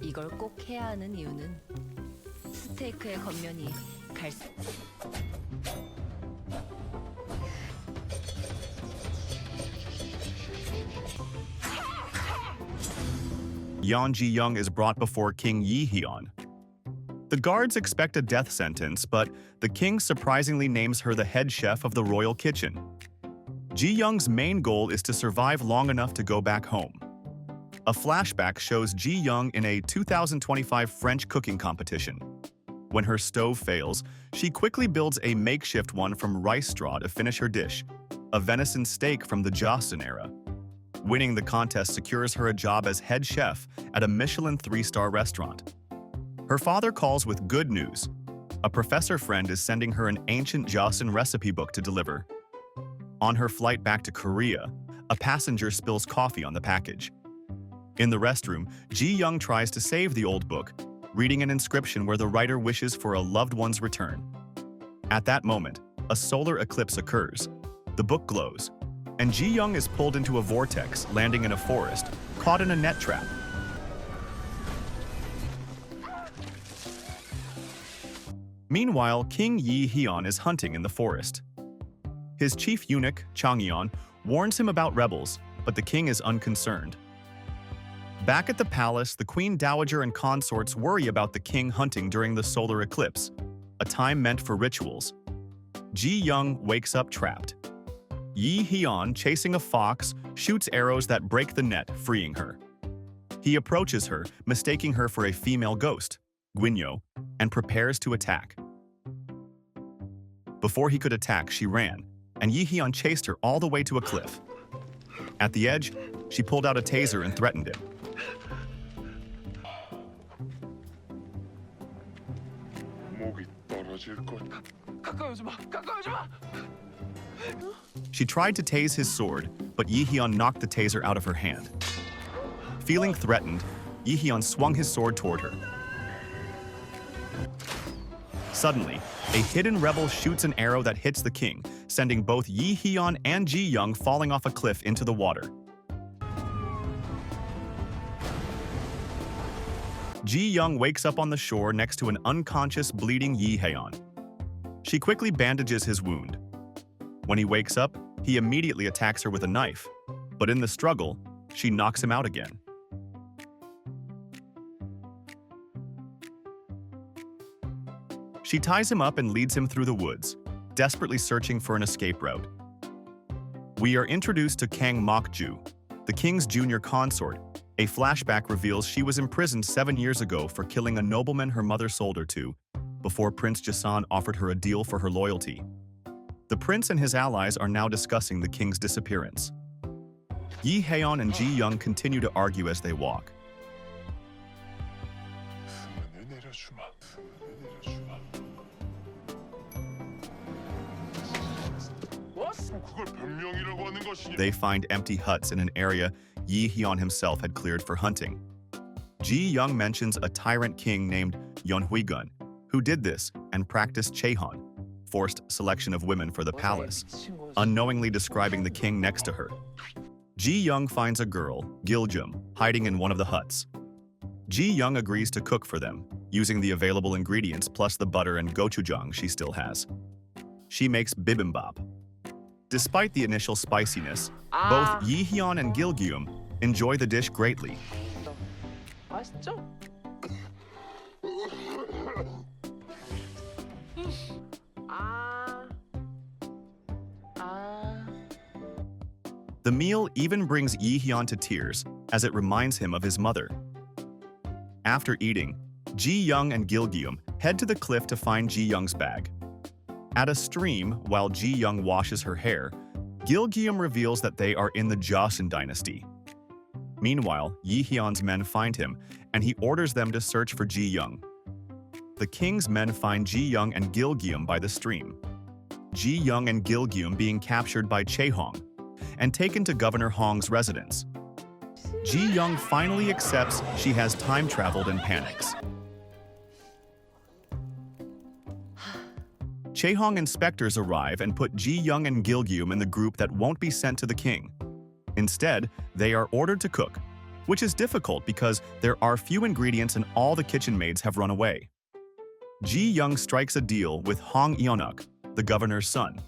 이걸 꼭 해야 하는 이유는 스테이크의 겉면이 갈색. Yeon Ji-young is brought before King Yi-hyun. The guards expect a death sentence, but the king surprisingly names her the head chef of the royal kitchen. Ji-young's main goal is to survive long enough to go back home. A flashback shows Ji-young in a 2025 French cooking competition. When her stove fails, she quickly builds a makeshift one from rice straw to finish her dish, a venison steak from the Joseon era. Winning the contest secures her a job as head chef at a Michelin 3-star restaurant. Her father calls with good news. A professor friend is sending her an ancient Joseon recipe book to deliver. On her flight back to Korea, a passenger spills coffee on the package. In the restroom, Ji-young tries to save the old book, reading an inscription where the writer wishes for a loved one's return. At that moment, a solar eclipse occurs. The book glows, and Ji-young is pulled into a vortex, landing in a forest, caught in a net trap. Meanwhile, King Yi-hyun is hunting in the forest. His chief eunuch, Changyeon, warns him about rebels, but the king is unconcerned. Back at the palace, the queen dowager and consorts worry about the king hunting during the solar eclipse, a time meant for rituals. Ji-young wakes up trapped. Yi-hyun, chasing a fox, shoots arrows that break the net, freeing her. He approaches her, mistaking her for a female ghost, Gwynyo, and prepares to attack. Before he could attack, she ran, and Yi-hyun chased her all the way to a cliff. At the edge, she pulled out a taser and threatened him. She tried to tase his sword, but Yi-hyun knocked the taser out of her hand. Feeling threatened, Yi-hyun swung his sword toward her. Suddenly, a hidden rebel shoots an arrow that hits the king, sending both Yi-hyun and Ji-young falling off a cliff into the water. Ji-young wakes up on the shore next to an unconscious, bleeding Yi-hyun. She quickly bandages his wound. When he wakes up, he immediately attacks her with a knife, but in the struggle, she knocks him out again. She ties him up and leads him through the woods, desperately searching for an escape route. We are introduced to Kang Mok-ju, the king's junior consort. A flashback reveals she was imprisoned 7 years ago for killing a nobleman her mother sold her to, before Prince Jason offered her a deal for her loyalty. The prince and his allies are now discussing the king's disappearance. Yi-hyun and Ji-young continue to argue as they walk. They find empty huts in an area Yi-hyun himself had cleared for hunting. Ji-young mentions a tyrant king named Yeon-huigun, who did this and practiced chaehan, forced selection of women for the palace, unknowingly describing the king next to her. Ji-young finds a girl, Giljum, hiding in one of the huts. Ji-young agrees to cook for them, using the available ingredients plus the butter and gochujang she still has. She makes bibimbap. Despite the initial spiciness, both Yi-hyun and Gilgyum enjoy the dish greatly. 맛있죠? The meal even brings Yi-hyun to tears, as it reminds him of his mother. After eating, Ji-young and Gilgyum head to the cliff to find Ji-young's bag. At a stream, while Ji-young washes her hair, Gilgyum reveals that they are in the Joseon dynasty. Meanwhile, Yi-hyun's men find him, and he orders them to search for Ji-young. The king's men find Ji-young and Gilgyum by the stream. Ji-young and Gilgyum being captured by Chae-hong and taken to Governor Hong's residence. Ji-young finally accepts she has time traveled and panics. Chae-hong inspectors arrive and put Ji-young and Gilgyum in the group that won't be sent to the king. Instead, they are ordered to cook, which is difficult because there are few ingredients and all the kitchen maids have run away. Ji Young strikes a deal with Hong Eun-uk, the governor's son.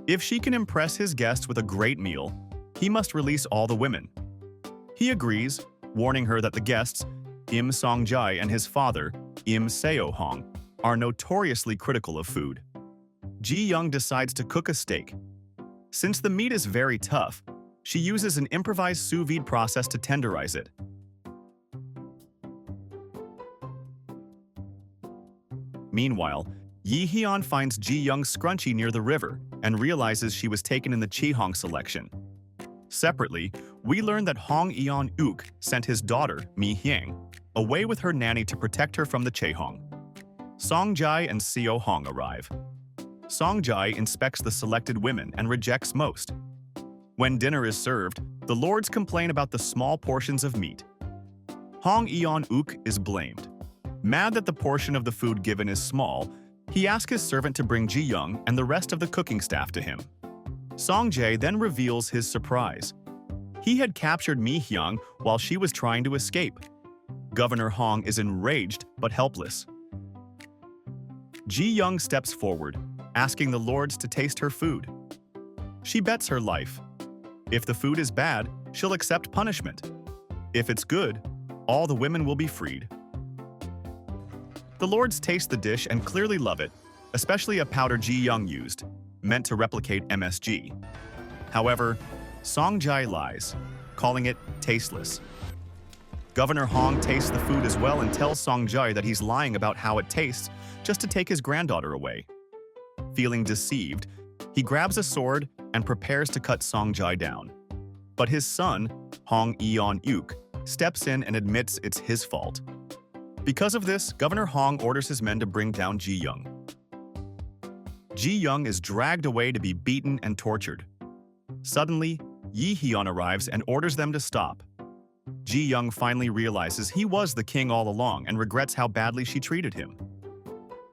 If she can impress his guests with a great meal, he must release all the women. He agrees, warning her that the guests, Im Song-jae and his father, Im Seo-hong, are notoriously critical of food. Ji Young decides to cook a steak. Since the meat is very tough, she uses an improvised sous vide process to tenderize it. Meanwhile, Yi Hyun finds Ji Young's scrunchie near the river and realizes she was taken in the Chihong selection. Separately, we learn that Hong Eun-uk sent his daughter, Mi Hyang, away with her nanny to protect her from the Chehong. Song-jae and Seo-hong arrive. Song-jae inspects the selected women and rejects most. When dinner is served, the lords complain about the small portions of meat. Hong Eun-uk is blamed. Mad that the portion of the food given is small, he asks his servant to bring Ji Young and the rest of the cooking staff to him. Song-jae then reveals his surprise. He had captured Mi Hyang while she was trying to escape. Governor Hong is enraged but helpless. Ji Young steps forward, asking the lords to taste her food. She bets her life. If the food is bad, she'll accept punishment. If it's good, all the women will be freed. The lords taste the dish and clearly love it, especially a powder Ji Young used, meant to replicate MSG. However, Song-jae lies, calling it tasteless. Governor Hong tastes the food as well and tells Song-jae that he's lying about how it tastes just to take his granddaughter away. Feeling deceived, he grabs a sword and prepares to cut Song-jae down. But his son, Hong Eun-uk, steps in and admits it's his fault. Because of this, Governor Hong orders his men to bring down Ji Young. Ji Young is dragged away to be beaten and tortured. Suddenly, Yi Hyun arrives and orders them to stop. Ji Young finally realizes he was the king all along and regrets how badly she treated him.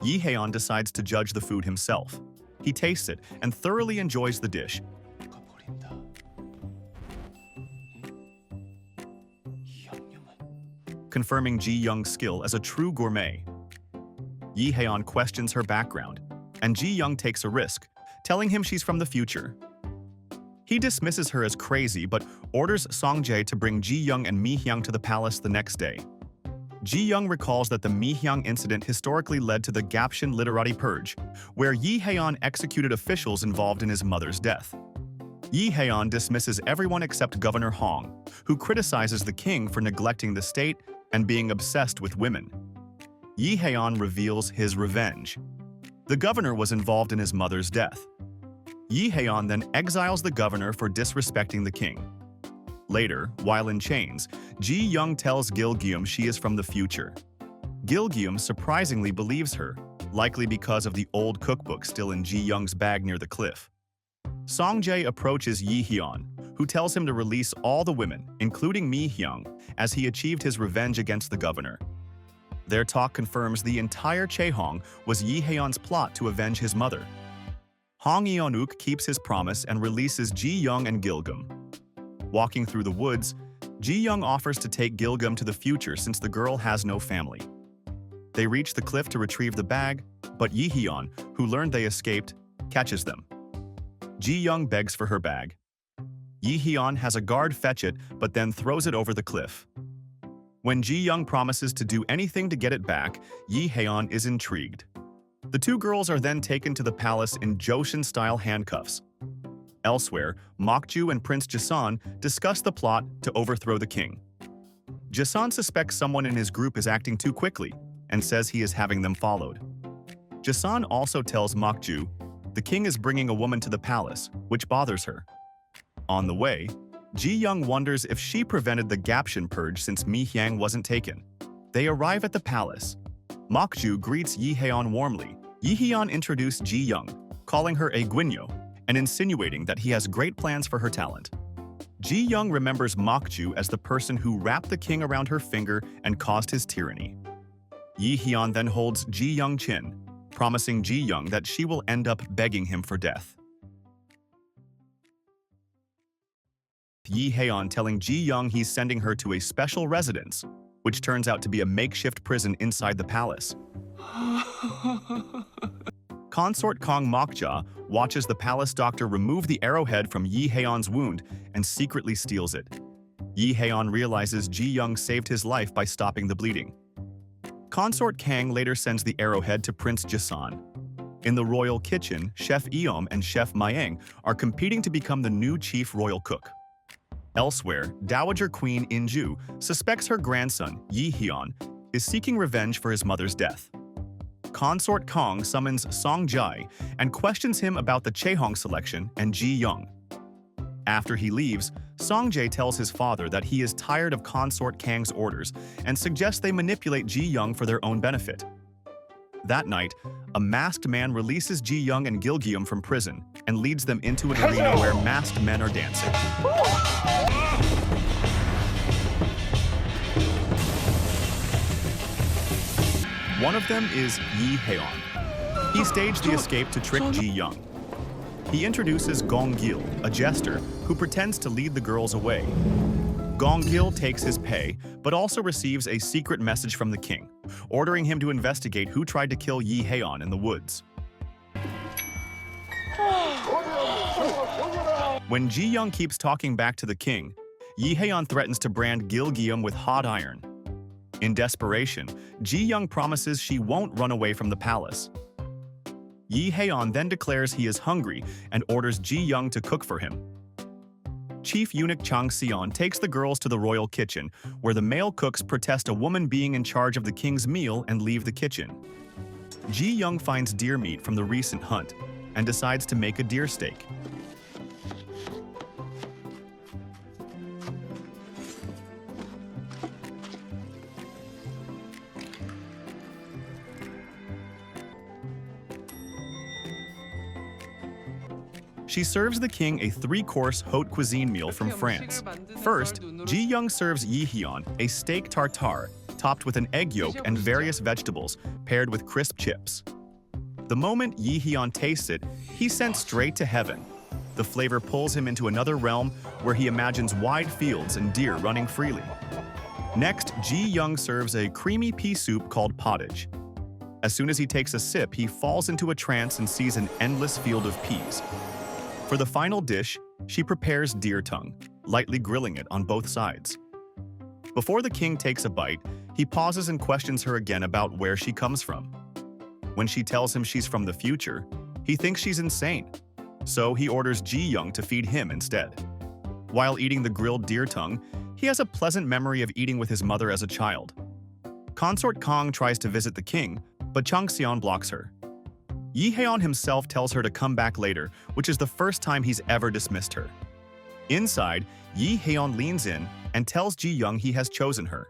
Yi Hyun decides to judge the food himself. He tastes it and thoroughly enjoys the dish. Confirming Ji Young's skill as a true gourmet. Yi Hyun questions her background, and Ji Young takes a risk, telling him she's from the future. He dismisses her as crazy but orders Song-jae to bring Ji Young and Mi Hyang to the palace the next day. Ji Young recalls that the Mi Hyang incident historically led to the Gapshin literati purge, where Yi Hyun executed officials involved in his mother's death. Yi Hyun dismisses everyone except Governor Hong, who criticizes the king for neglecting the state and being obsessed with women. Yi Hyun reveals his revenge. The governor was involved in his mother's death. Yi Hyun then exiles the governor for disrespecting the king. Later, while in chains, Ji Young tells Gil-geum she is from the future. Gil-geum surprisingly believes her, likely because of the old cookbook still in Ji Young's bag near the cliff. Song-jae approaches Yi Hyun, who tells him to release all the women, including Mi Hyang, as he achieved his revenge against the governor. Their talk confirms the entire Chehong was Yi Hyun's plot to avenge his mother. Hong Eun-uk keeps his promise and releases Ji Young and Gil-geum. Walking through the woods, Ji Young offers to take Gil-geum to the future since the girl has no family. They reach the cliff to retrieve the bag, but Yi Hyun, who learned they escaped, catches them. Ji Young begs for her bag. Yi Hyun has a guard fetch it, but then throws it over the cliff. When Ji Young promises to do anything to get it back, Yi Hyun is intrigued. The two girls are then taken to the palace in Joseon-style handcuffs. Elsewhere, Mokju and Prince Jason discuss the plot to overthrow the king. Jason suspects someone in his group is acting too quickly and says he is having them followed. Jason also tells Mokju the king is bringing a woman to the palace, which bothers her. On the way, Ji Young wonders if she prevented the Gapshin purge since Mi Hyang wasn't taken. They arrive at the palace. Mokju greets Yi Hyun warmly. Yi Hyun introduced Ji Young, calling her a guinyo, and insinuating that he has great plans for her talent. Ji Young remembers Mokju as the person who wrapped the king around her finger and caused his tyranny. Yi Hyun then holds Ji Young chin, promising Ji Young that she will end up begging him for death. Yi Haeon telling Ji Young he's sending her to a special residence, which turns out to be a makeshift prison inside the palace. Consort Kong Mokja watches the palace doctor remove the arrowhead from Yi Haeon's wound and secretly steals it. Yi Haeon realizes Ji Young saved his life by stopping the bleeding. Consort Kang later sends the arrowhead to Prince Jason. In the royal kitchen, Chef Eom and Chef Mayang are competing to become the new chief royal cook. Elsewhere, Dowager Queen Inju suspects her grandson, Yi Hyun, is seeking revenge for his mother's death. Consort Kong summons Song Jae and questions him about the Chaehong selection and Ji Young. After he leaves, Song Jae tells his father that he is tired of Consort Kang's orders and suggests they manipulate Ji Young for their own benefit. That night, a masked man releases Ji Young and Gilgeum from prison and leads them into an arena where masked men are dancing. One of them is Yi Haeon. He staged the escape to trick Ji Young. He introduces Gong Gil, a jester, who pretends to lead the girls away. Gong Gil takes his pay, but also receives a secret message from the king, ordering him to investigate who tried to kill Yi Haeon in the woods. When Ji Young keeps talking back to the king, Yi Haeon threatens to brand Gilgeum with hot iron. In desperation, Ji Young promises she won't run away from the palace. Yi Haeon then declares he is hungry and orders Ji Young to cook for him. Chief Eunuch Chang Seon takes the girls to the royal kitchen, where the male cooks protest a woman being in charge of the king's meal and leave the kitchen. Ji Young finds deer meat from the recent hunt and decides to make a deer steak. She serves the king a three-course haute cuisine meal from France. First, Ji Young serves Yi Hyun a steak tartare, topped with an egg yolk and various vegetables, paired with crisp chips. The moment Yi Hyun tastes it, he's sent straight to heaven. The flavor pulls him into another realm where he imagines wide fields and deer running freely. Next, Ji Young serves a creamy pea soup called pottage. As soon as he takes a sip, he falls into a trance and sees an endless field of peas. For the final dish, she prepares deer tongue, lightly grilling it on both sides. Before the king takes a bite, he pauses and questions her again about where she comes from. When she tells him she's from the future, he thinks she's insane, so he orders Ji Young to feed him instead. While eating the grilled deer tongue, he has a pleasant memory of eating with his mother as a child. Consort Kong tries to visit the king, but Chang Seon blocks her. Yi Haeon himself tells her to come back later, which is the first time he's ever dismissed her. Inside, Yi Haeon leans in and tells Ji Young he has chosen her.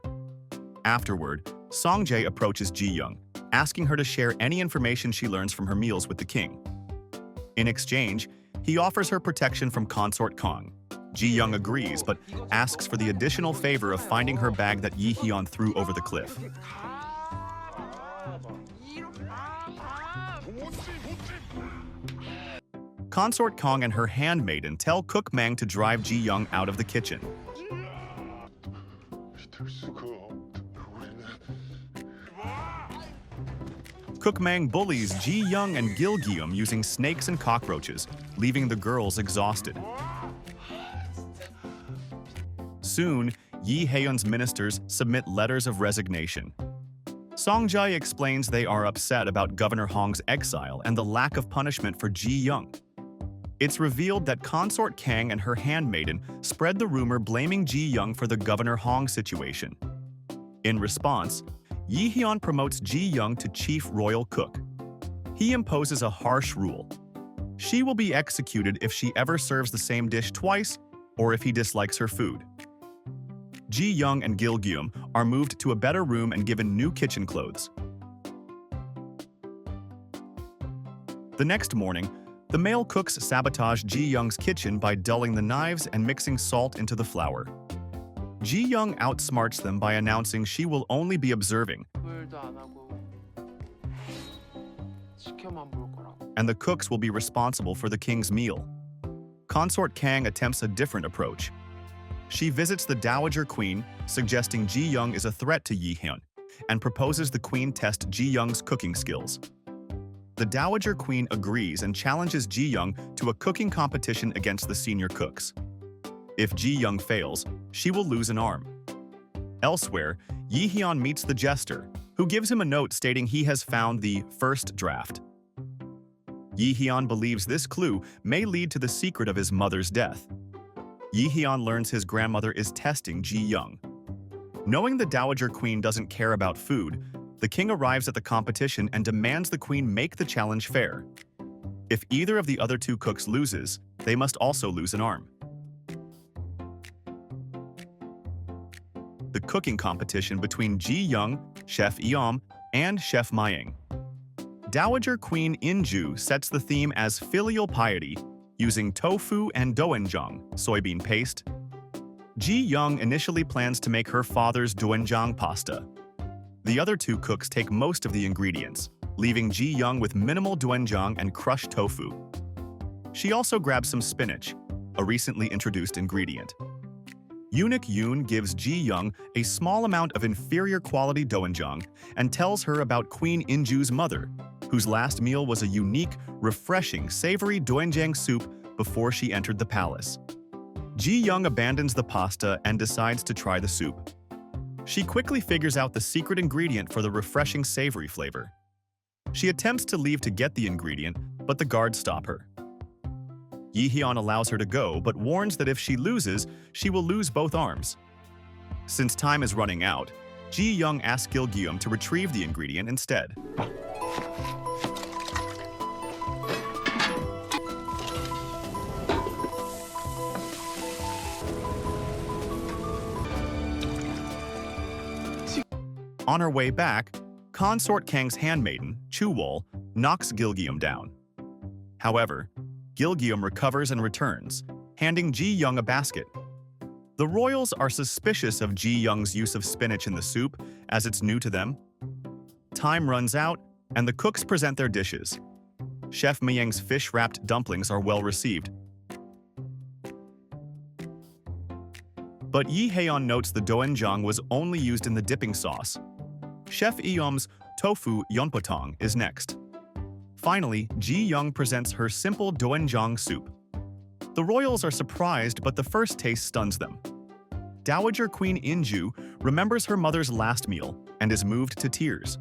Afterward, Song Jae approaches Ji Young, asking her to share any information she learns from her meals with the king. In exchange, he offers her protection from Consort Kong. Ji Young agrees, but asks for the additional favor of finding her bag that Yi Haeon threw over the cliff. Consort Kong and her handmaiden tell Cook Mang to drive Ji Young out of the kitchen. Cook Mang bullies Ji Young and Gilgeum using snakes and cockroaches, leaving the girls exhausted. Soon, Yi Haeon's ministers submit letters of resignation. Song Jae explains they are upset about Governor Hong's exile and the lack of punishment for Ji Young. It's revealed that Consort Kang and her handmaiden spread the rumor blaming Ji Young for the Governor Hong situation. In response, Yi Hyun promotes Ji Young to chief royal cook. He imposes a harsh rule. She will be executed if she ever serves the same dish twice or if he dislikes her food. Ji Young and Gilgeum are moved to a better room and given new kitchen clothes. The next morning, the male cooks sabotage Ji Young's kitchen by dulling the knives and mixing salt into the flour. Ji Young outsmarts them by announcing she will only be observing, and the cooks will be responsible for the king's meal. Consort Kang attempts a different approach. She visits the Dowager Queen, suggesting Ji Young is a threat to Yi Hyun, and proposes the queen test Ji Young's cooking skills. The Dowager Queen agrees and challenges Ji Young to a cooking competition against the senior cooks. If Ji Young fails, she will lose an arm. Elsewhere, Yi Hyun meets the jester, who gives him a note stating he has found the first draft. Yi Hyun believes this clue may lead to the secret of his mother's death. Yi Hyun learns his grandmother is testing Ji Young. Knowing the Dowager Queen doesn't care about food, the king arrives at the competition and demands the queen make the challenge fair. If either of the other two cooks loses, they must also lose an arm. The cooking competition between Ji Young, Chef Eom, and Chef Mayang. Dowager Queen Inju sets the theme as filial piety, using tofu and doenjang, soybean paste. Ji Young initially plans to make her father's doenjang pasta. The other two cooks take most of the ingredients, leaving Ji Young with minimal doenjang and crushed tofu. She also grabs some spinach, a recently introduced ingredient. Eunuch Yoon gives Ji Young a small amount of inferior quality doenjang and tells her about Queen Inju's mother, whose last meal was a unique, refreshing, savory doenjang soup before she entered the palace. Ji Young abandons the pasta and decides to try the soup. She quickly figures out the secret ingredient for the refreshing savory flavor. She attempts to leave to get the ingredient, but the guards stop her. Yi Hyun allows her to go, but warns that if she loses, she will lose both arms. Since time is running out, Ji Young asks Gil-geum to retrieve the ingredient instead. On her way back, Consort Kang's handmaiden, Chuwol, knocks Gil-geum down. However, Gil-geum recovers and returns, handing Ji Young a basket. The royals are suspicious of Ji Young's use of spinach in the soup, as it's new to them. Time runs out, and the cooks present their dishes. Chef Mayang's fish-wrapped dumplings are well received. But Yi Hyun notes the doenjang was only used in the dipping sauce. Chef Eom's tofu yeonpotong is next. Finally, Ji Young presents her simple doenjang soup. The royals are surprised, but the first taste stuns them. Dowager Queen Inju remembers her mother's last meal and is moved to tears.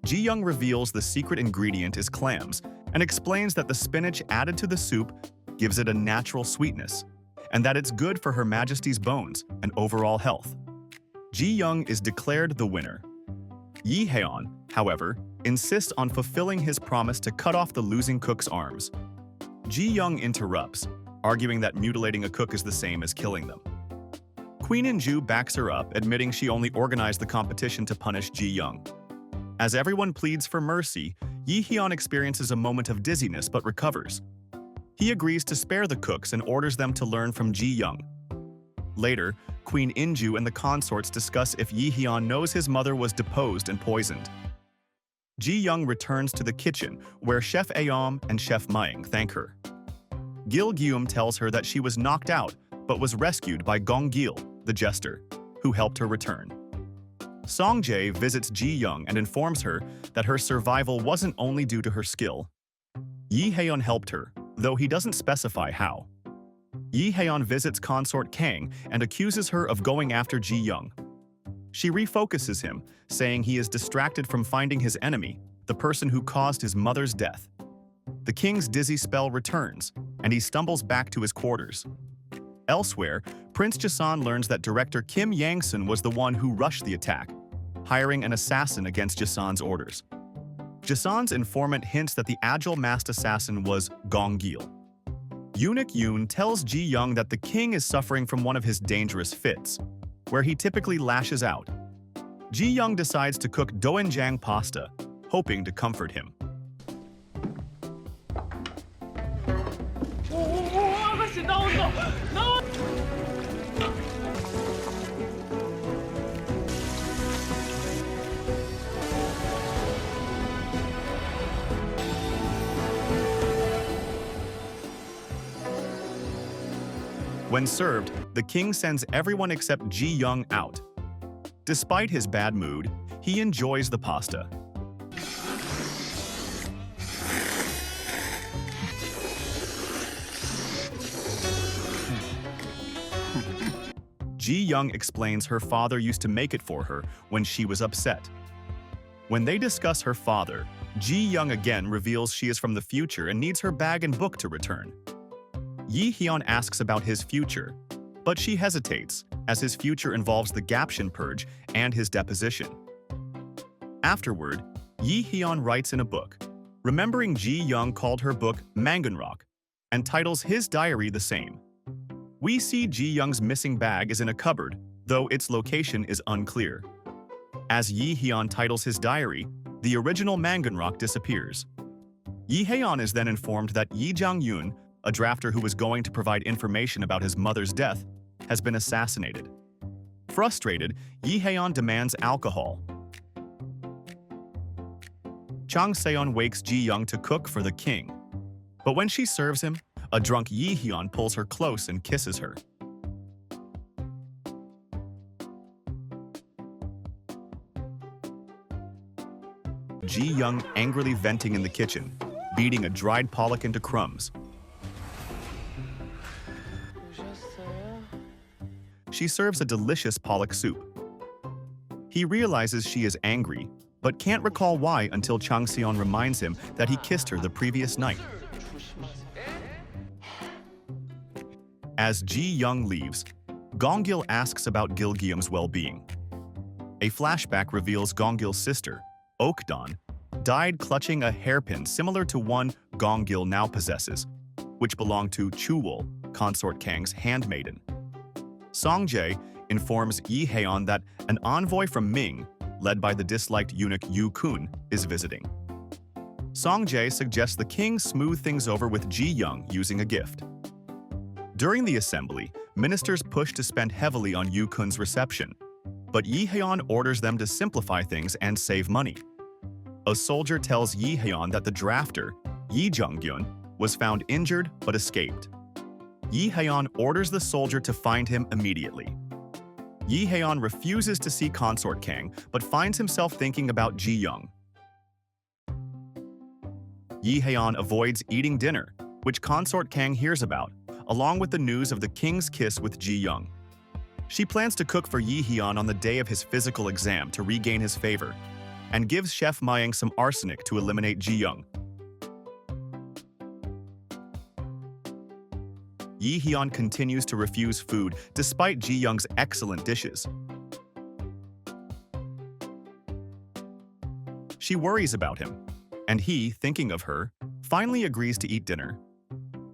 Ji Young reveals the secret ingredient is clams and explains that the spinach added to the soup gives it a natural sweetness, and that it's good for Her Majesty's bones and overall health. Ji Young is declared the winner. Yi Hyun, however, insists on fulfilling his promise to cut off the losing cook's arms. Ji Young interrupts, arguing that mutilating a cook is the same as killing them. Queen Inju backs her up, admitting she only organized the competition to punish Ji Young. As everyone pleads for mercy, Yi Hyun experiences a moment of dizziness but recovers. He agrees to spare the cooks and orders them to learn from Ji Young. Later, Queen Inju and the consorts discuss if Yi Hyun knows his mother was deposed and poisoned. Ji Young returns to the kitchen, where Chef Eom and Chef Mayang thank her. Gil-geum tells her that she was knocked out, but was rescued by Gong-gil, the jester, who helped her return. Song-jae visits Ji Young and informs her that her survival wasn't only due to her skill. Yi Hyun helped her, though he doesn't specify how. Yi Hyun visits Consort Kang and accuses her of going after Ji Young. She refocuses him, saying he is distracted from finding his enemy, the person who caused his mother's death. The king's dizzy spell returns, and he stumbles back to his quarters. Elsewhere, Prince Jason learns that director Kim Yang-sun was the one who rushed the attack, hiring an assassin against Jason's orders. Jason's informant hints that the agile masked assassin was Gong-gil. Eunuch Yoon tells Ji Young that the king is suffering from one of his dangerous fits, where he typically lashes out. Ji Young decides to cook doenjang pasta, hoping to comfort him. 아가씨 나온다! 나와! When served, the king sends everyone except Ji Young out. Despite his bad mood, he enjoys the pasta. Ji Young explains her father used to make it for her when she was upset. When they discuss her father, Ji Young again reveals she is from the future and needs her bag and book to return. Yi Hyun asks about his future, but she hesitates, as his future involves the Gaption Purge and his deposition. Afterward, Yi Hyun writes in a book, remembering Ji Young called her book Manganrock, and titles his diary the same. We see Ji Young's missing bag is in a cupboard, though its location is unclear. As Yi Hyun titles his diary, the original Manganrock disappears. Yi Hyun is then informed that Yi Jang-yoon, a drafter who was going to provide information about his mother's death, has been assassinated. Frustrated, Yi Hyun demands alcohol. Chang Seon wakes Ji Young to cook for the king. But when she serves him, a drunk Yi Hyun pulls her close and kisses her. Ji Young angrily venting in the kitchen, beating a dried pollock into crumbs. She serves a delicious pollock soup. He realizes she is angry, but can't recall why until Chang Seon reminds him that he kissed her the previous night. As Ji Young leaves, Gong-gil asks about Gil-gyeom's well-being. A flashback reveals Gong-gil's sister, Ok-don, died clutching a hairpin similar to one Gong-gil now possesses, which belonged to Chu-wol, Consort Kang's handmaiden. Song-jae informs Yi Hyun that an envoy from Ming, led by the disliked eunuch Yu-kun, is visiting. Song-jae suggests the king smooth things over with Ji Young using a gift. During the assembly, ministers push to spend heavily on Yu-kun's reception, but Yi Hyun orders them to simplify things and save money. A soldier tells Yi Hyun that the drafter, Yi Jung-gyun, was found injured but escaped. Yi Hyun orders the soldier to find him immediately. Yi Hyun refuses to see Consort Kang but finds himself thinking about Ji Young. Yi Hyun avoids eating dinner, which Consort Kang hears about, along with the news of the king's kiss with Ji Young. She plans to cook for Yi Hyun on the day of his physical exam to regain his favor, and gives Chef Mayang some arsenic to eliminate Ji Young. Yi Hyun continues to refuse food despite Ji Young's excellent dishes. She worries about him, and he, thinking of her, finally agrees to eat dinner.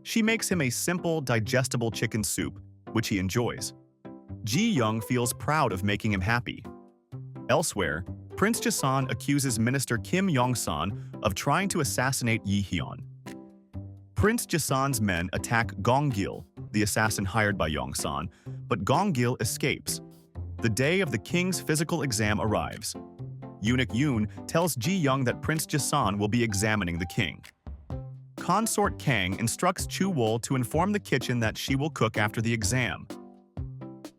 She makes him a simple, digestible chicken soup, which he enjoys. Ji Young feels proud of making him happy. Elsewhere, Prince Jason accuses Minister Kim Yong-san of trying to assassinate Yi Hyun. Prince Jason's men attack Gong-gil, the assassin hired by Yong-san, but Gong-gil escapes. The day of the king's physical exam arrives. Eunuch Yoon tells Ji Young that Prince Jason will be examining the king. Consort Kang instructs Chu-wol to inform the kitchen that she will cook after the exam.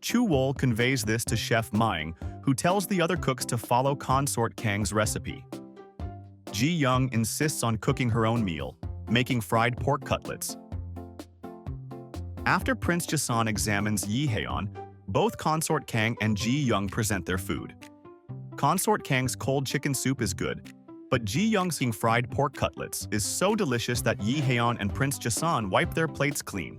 Chu-wol conveys this to Chef Mayang, who tells the other cooks to follow Consort Kang's recipe. Ji Young insists on cooking her own meal, making fried pork cutlets. After Prince Jason examines Yi Hyun, both Consort Kang and Ji Young present their food. Consort Kang's cold chicken soup is good, but Ji Young's fried pork cutlets is so delicious that Yi Hyun and Prince Jason wipe their plates clean.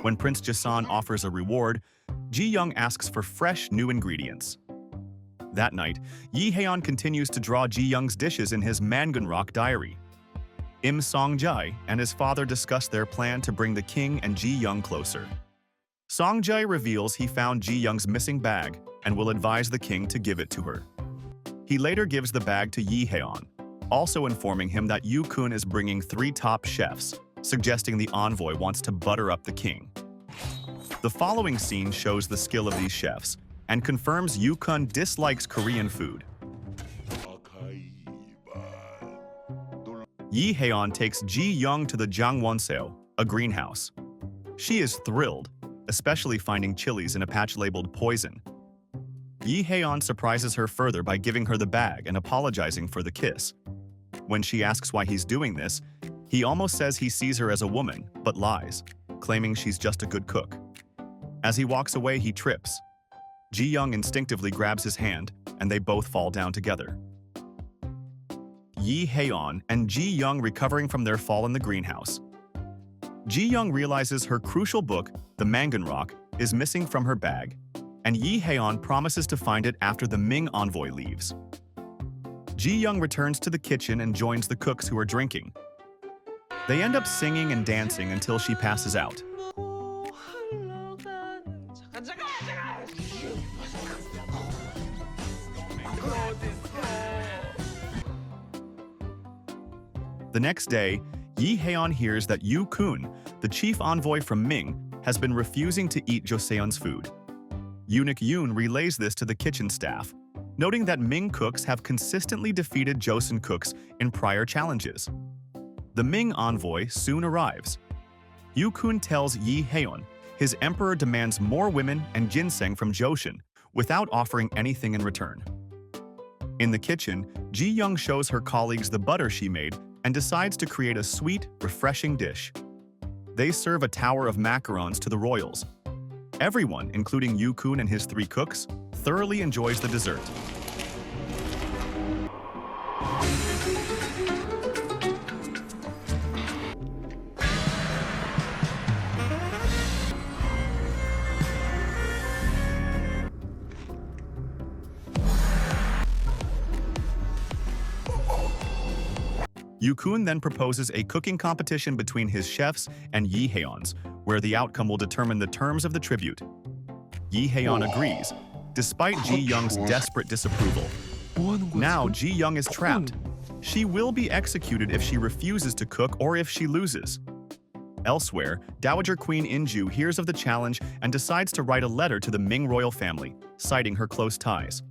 When Prince Jason offers a reward, Ji Young asks for fresh, new ingredients. That night, Yi Hyun continues to draw Ji Young's dishes in his Manganrock diary. Im Song-jae and his father discuss their plan to bring the king and Ji Young closer. Song-jae reveals he found Ji Young's missing bag and will advise the king to give it to her. He later gives the bag to Yi Hyun, also informing him that Yu-kun is bringing 3 top chefs, suggesting the envoy wants to butter up the king. The following scene shows the skill of these chefs and confirms Yu-kun dislikes Korean food. Yi Haeon takes Ji Young to the Jangwonseo, a greenhouse. She is thrilled, especially finding chilies in a patch labeled poison. Yi Haeon surprises her further by giving her the bag and apologizing for the kiss. When she asks why he's doing this, he almost says he sees her as a woman, but lies, claiming she's just a good cook. As he walks away, he trips. Ji Young instinctively grabs his hand, and they both fall down together. Yi Haeon and Ji Young recovering from their fall in the greenhouse. Ji Young realizes her crucial book, The Manganrock, is missing from her bag, and Yi Haeon promises to find it after the Ming envoy leaves. Ji Young returns to the kitchen and joins the cooks who are drinking. They end up singing and dancing until she passes out. The next day, Yi Haeon hears that Yu Kun, the chief envoy from Ming, has been refusing to eat Joseon's food. Eunuch Yoon relays this to the kitchen staff, noting that Ming cooks have consistently defeated Joseon cooks in prior challenges. The Ming envoy soon arrives. Yu Kun tells Yi Haeon his emperor demands more women and ginseng from Joseon without offering anything in return. In the kitchen, Ji Young shows her colleagues the butter she made and decides to create a sweet, refreshing dish. They serve a tower of macarons to the royals. Everyone, including Yu Kun and his 3 cooks, thoroughly enjoys the dessert. Yu Kun then proposes a cooking competition between his chefs and Yi Haeon's, where the outcome will determine the terms of the tribute. Yi Haeon agrees, despite Ji Young's desperate disapproval. Now Ji Young is trapped. She will be executed if she refuses to cook or if she loses. Elsewhere, Dowager Queen Inju hears of the challenge and decides to write a letter to the Ming royal family, citing her close ties.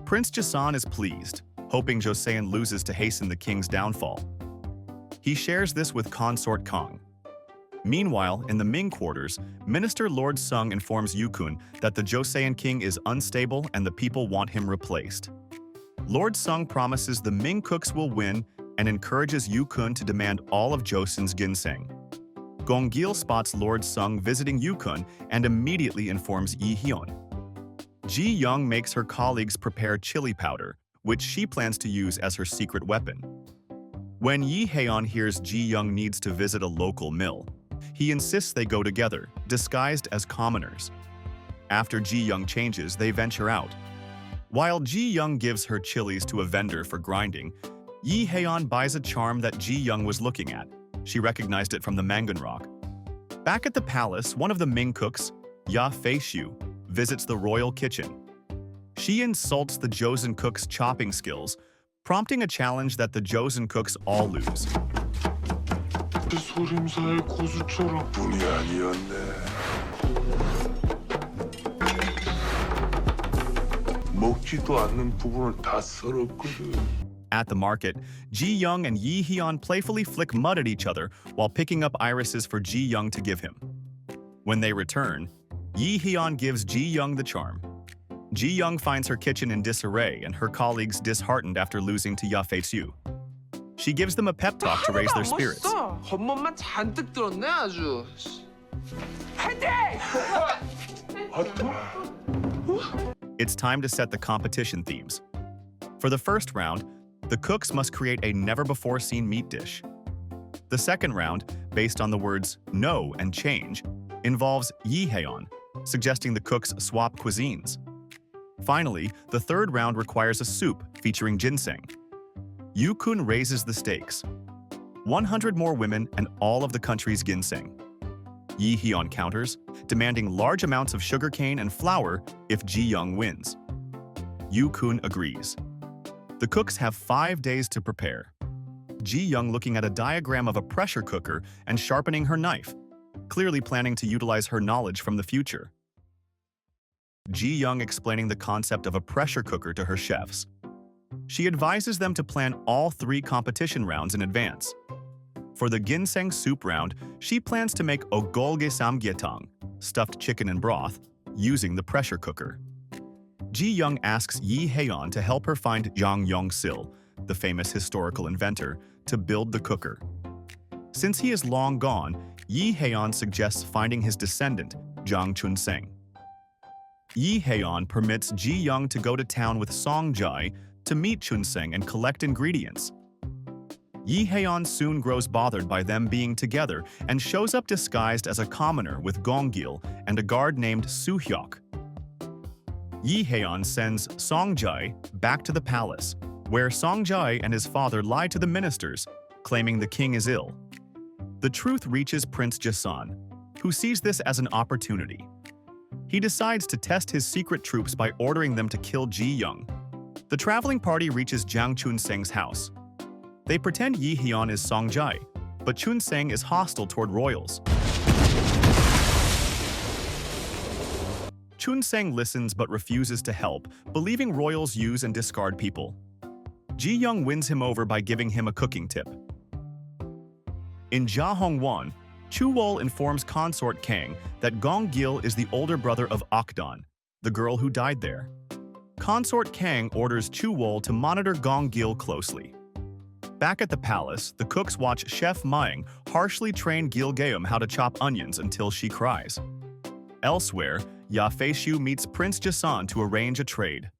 Prince Jason is pleased, hoping Joseon loses to hasten the king's downfall. He shares this with consort Kong. Meanwhile, in the Ming quarters, Minister Lord Sung informs Yu Kun that the Joseon king is unstable and the people want him replaced. Lord Sung promises the Ming cooks will win and encourages Yu Kun to demand all of Joseon's ginseng. Gong Gil spots Lord Sung visiting Yu Kun and immediately informs Yi Haeon. Ji Young makes her colleagues prepare chili powder, which she plans to use as her secret weapon. When Yi Haeon hears Ji Young needs to visit a local mill, he insists they go together, disguised as commoners. After Ji Young changes, they venture out. While Ji Young gives her chilies to a vendor for grinding, Yi Haeon buys a charm that Ji Young was looking at. She recognized it from the Manganrock. Back at the palace, one of the Ming cooks, Ya Fei-shu, visits the royal kitchen. She insults the Joseon cooks' chopping skills, prompting a challenge that the Joseon cooks all lose. 소림사의 고수처럼 분이 아니었네. 먹지도 않는 부분을 다 썰었거든. At the market, Ji Young and Yi Haeon playfully flick mud at each other while picking up irises for Ji Young to give him. When they return, Yi Haeon gives Ji Young the charm. Ji Young finds her kitchen in disarray and her colleagues disheartened after losing to Ya Fei-shu. She gives them a pep talk to raise their spirits. 겉멋만 잔뜩 들었네 아주. 파이팅! It's time to set the competition themes. For the first round, the cooks must create a never-before-seen meat dish. The second round, based on the words no and change, involves Yi Haeon, suggesting the cooks swap cuisines. Finally, the third round requires a soup featuring ginseng. Yu Kun raises the stakes. 100 more women and all of the country's ginseng. Yi Haeon counters, demanding large amounts of sugarcane and flour if Ji Young wins. Yu Kun agrees. The cooks have 5 days to prepare. Ji Young looking at a diagram of a pressure cooker and sharpening her knife, clearly planning to utilize her knowledge from the future. Ji Young explaining the concept of a pressure cooker to her chefs. She advises them to plan all 3 competition rounds in advance. For the ginseng soup round, she plans to make ogolge samgyetang, stuffed chicken and broth, using the pressure cooker. Ji-young asks Yi Haeon to help her find Jang Yong-sil, the famous historical inventor, to build the cooker. Since he is long gone, Yi Haeon suggests finding his descendant, Jang Chun-seng. Yi Haeon permits Ji-young to go to town with Song-jae to meet Chun-seng and collect ingredients. Yi Haeon soon grows bothered by them being together and shows up disguised as a commoner with Gong-gil and a guard named Soo-hyuk. Yi Haeon sends Song-jae back to the palace, where Song-jae and his father lie to the ministers, claiming the king is ill. The truth reaches Prince Jason, who sees this as an opportunity. He decides to test his secret troops by ordering them to kill Ji-young. The traveling party reaches Jang Chun-seng's house. They pretend Yi Haeon is Song-jae, but Chun-seng is hostile toward royals. Chun-seng listens but refuses to help, believing royals use and discard people. Ji-young wins him over by giving him a cooking tip. In Jahongwon, Chu-wol informs consort Kang that Gong-gil is the older brother of Akdon, the girl who died there. Consort Kang orders Chu-wol to monitor Gong-gil closely. Back at the palace, the cooks watch Chef Maeng harshly train Gil-geum how to chop onions until she cries. Elsewhere, Ya Fei-shu meets Prince Jason to arrange a trade.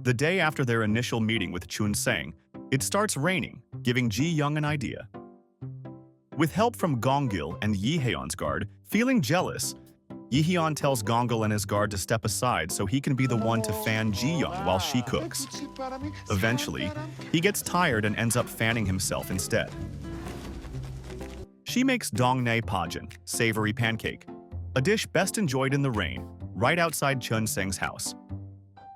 The day after their initial meeting with Chun-seng, it starts raining, giving Ji-young an idea. With help from Gong-gil and Yi Haeon's guard, feeling jealous, Yi Haeon tells Gong-gil and his guard to step aside so he can be the one to fan Ji-young while she cooks. Eventually, he gets tired and ends up fanning himself instead. She makes dongne pajeon, savory pancake, a dish best enjoyed in the rain, right outside Chun-seng's house.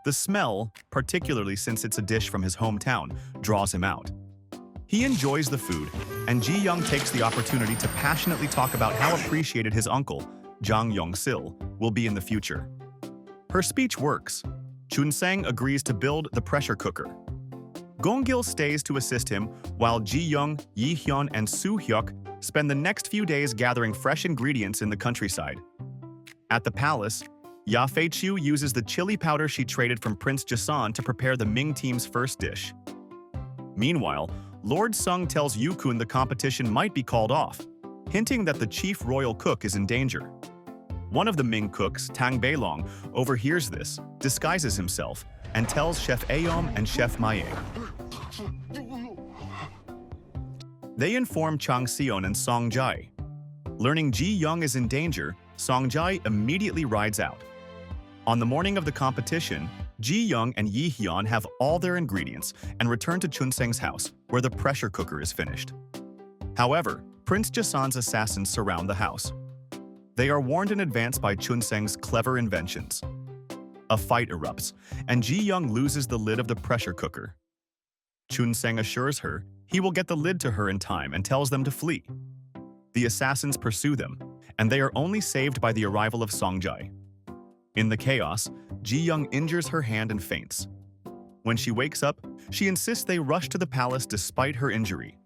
The smell, particularly since it's a dish from his hometown, draws him out. He enjoys the food, and Ji-young takes the opportunity to passionately talk about how appreciated his uncle, Jang Yong-sil, will be in the future. Her speech works. Chun-seng agrees to build the pressure cooker. Gong-gil stays to assist him, while Ji-young, Yi Haeon, and Soo-hyuk spend the next few days gathering fresh ingredients in the countryside. At the palace, Ya Fei-chu uses the chili powder she traded from Prince Jason to prepare the Ming team's first dish. Meanwhile, Lord Sung tells Yukun the competition might be called off, hinting that the chief royal cook is in danger. One of the Ming cooks, Tang Beilong, overhears this, disguises himself, and tells Chef Aeom and Chef Maeng. They inform Chang Seon and Song-jae. Learning Ji-young is in danger, Song-jae immediately rides out. On the morning of the competition, Ji-young and Yi Haeon have all their ingredients and return to Chun-seng's house, where the pressure cooker is finished. However, Prince Jason's assassins surround the house. They are warned in advance by Chun-seng's clever inventions. A fight erupts, and Ji-young loses the lid of the pressure cooker. Chun-seng assures her he will get the lid to her in time and tells them to flee. The assassins pursue them, and they are only saved by the arrival of Song-jae. In the chaos, Ji-young injures her hand and faints. When she wakes up, she insists they rush to the palace despite her injury.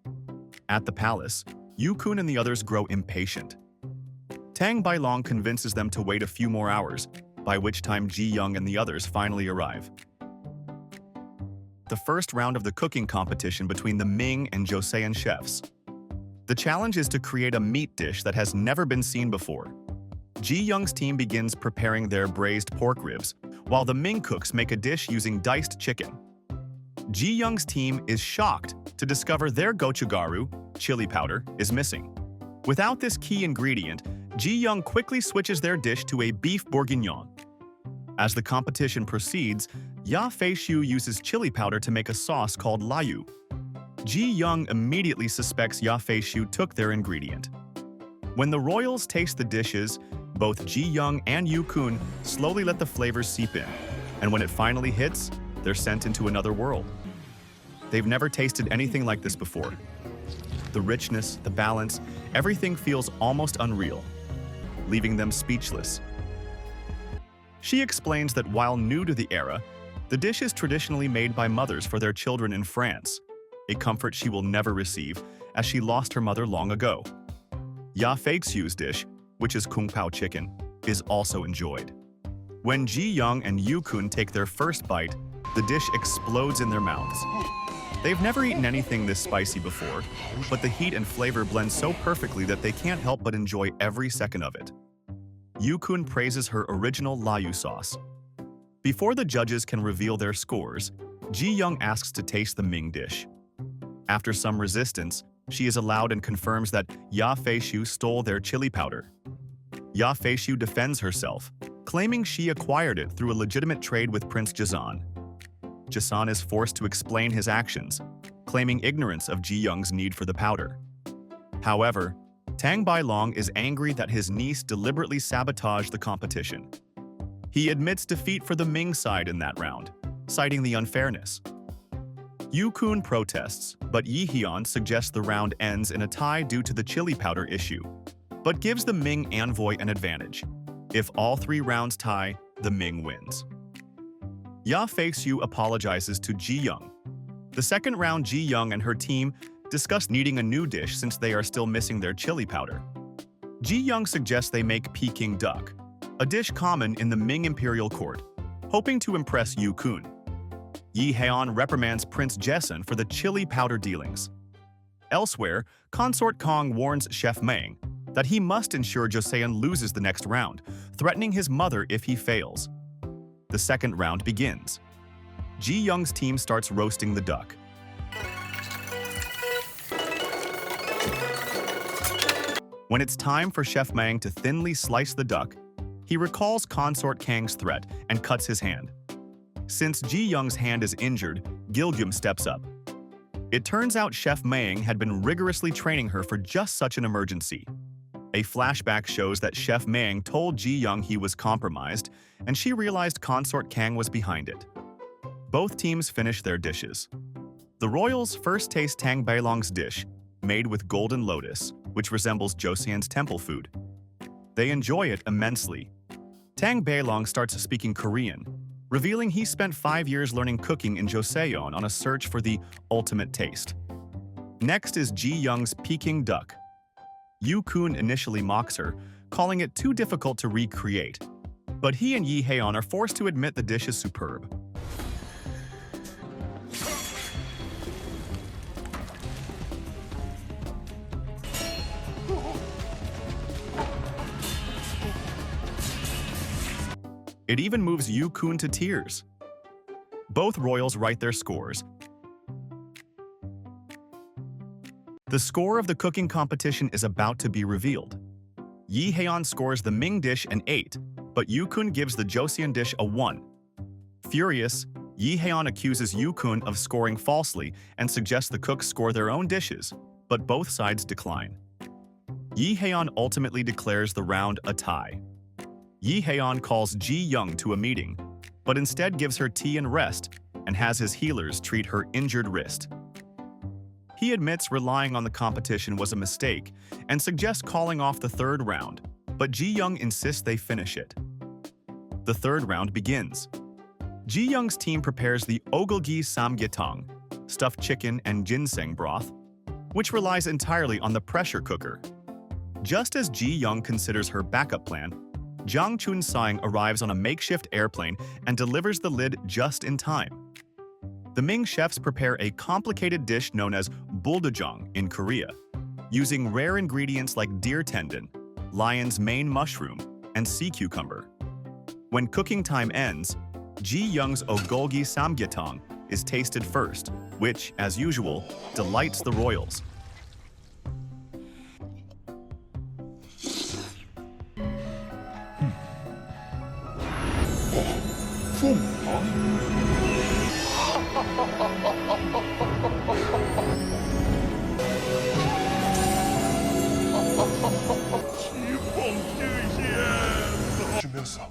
At the palace, Yukun and the others grow impatient. Tang Beilong convinces them to wait a few more hours, by which time Ji-young and the others finally arrive. The first round of the cooking competition between the Ming and Joseon chefs. The challenge is to create a meat dish that has never been seen before. Ji-young's team begins preparing their braised pork ribs, while the Ming cooks make a dish using diced chicken. Ji-young's team is shocked to discover their gochugaru, chili powder, is missing. Without this key ingredient, Ji-young quickly switches their dish to a beef bourguignon. As the competition proceeds, Ya Fei-shu uses chili powder to make a sauce called layu. Ji-young immediately suspects Ya Fei-shu took their ingredient. When the royals taste the dishes, both Ji-young and Yukun slowly let the flavors seep in, and when it finally hits, they're sent into another world. They've never tasted anything like this before. The richness, the balance, everything feels almost unreal, leaving them speechless. She explains that while new to the era, The dish is traditionally made by mothers for their children in France, a comfort she will never receive as she lost her mother long ago. Ya Feixiu's dish, which is kung pao chicken, is also enjoyed. When Ji Young and Yu Kun take their first bite, the dish explodes in their mouths. They've never eaten anything this spicy before, but the heat and flavor blend so perfectly that they can't help but enjoy every second of it. Yu Kun praises her original layu sauce. Before the judges can reveal their scores, Ji Young asks to taste the Ming dish. After some resistance, she is allowed and confirms that Ya Feixiu stole their chili powder. Ya Feixiu defends herself, claiming she acquired it through a legitimate trade with Prince Jazan. Jazan is forced to explain his actions, claiming ignorance of Ji Young's need for the powder. However, Tang Bailong is angry that his niece deliberately sabotaged the competition. He admits defeat for the Ming side in that round, citing the unfairness. Yu Kun protests, but Yi Hyun suggests the round ends in a tie due to the chili powder issue, but gives the Ming envoy an advantage. If all 3 rounds tie, the Ming wins. Ya Feixiu apologizes to Ji Young. The second round, Ji Young and her team discuss needing a new dish since they are still missing their chili powder. Ji Young suggests they make Peking duck, a dish common in the Ming imperial court, hoping to impress Yu Kun. Yi Hyun reprimands Prince Jeson for the chili powder dealings. Elsewhere, Consort Kong warns Chef Mang that he must ensure Joseon loses the next round, threatening his mother if he fails. The second round begins. Ji Young's team starts roasting the duck. When it's time for Chef Mang to thinly slice the duck, he recalls Consort Kang's threat and cuts his hand. Since Ji Young's hand is injured, Gilgum steps up. It turns out Chef Mang had been rigorously training her for just such an emergency. A flashback shows that Chef Mang told Ji Young he was compromised, and she realized Consort Kang was behind it. Both teams finish their dishes. The royals first taste Tang Bailong's dish, made with golden lotus, which resembles Joseon's temple food. They enjoy it immensely. Tang Bailong starts speaking Korean, revealing he spent 5 years learning cooking in Joseon on a search for the ultimate taste. Next is Ji Young's Peking duck. Yu Kun initially mocks her, calling it too difficult to recreate, but he and Yi Hyun are forced to admit the dish is superb. It even moves Yu Kun to tears. Both royals write their scores. The score of the cooking competition is about to be revealed. Yi Hyun scores the Ming dish an 8, but Yu Kun gives the Joseon dish a 1. Furious, Yi Hyun accuses Yu Kun of scoring falsely and suggests the cooks score their own dishes, but both sides decline. Yi Hyun ultimately declares the round a tie. Yi Hyun calls Ji Young to a meeting, but instead gives her tea and rest and has his healers treat her injured wrist. He admits relying on the competition was a mistake and suggests calling off the third round, but Ji Young insists they finish it. The third round begins. Ji Young's team prepares the Ogulgi Samgyetang, stuffed chicken and ginseng broth, which relies entirely on the pressure cooker. Just as Ji Young considers her backup plan, Jang Chun-sang arrives on a makeshift airplane and delivers the lid just in time. The Ming chefs prepare a complicated dish known as buldojang in Korea, using rare ingredients like deer tendon, lion's mane mushroom, and sea cucumber. When cooking time ends, Ji Young's Ogulgi Samgyetang is tasted first, which, as usual, delights the royals. 주면서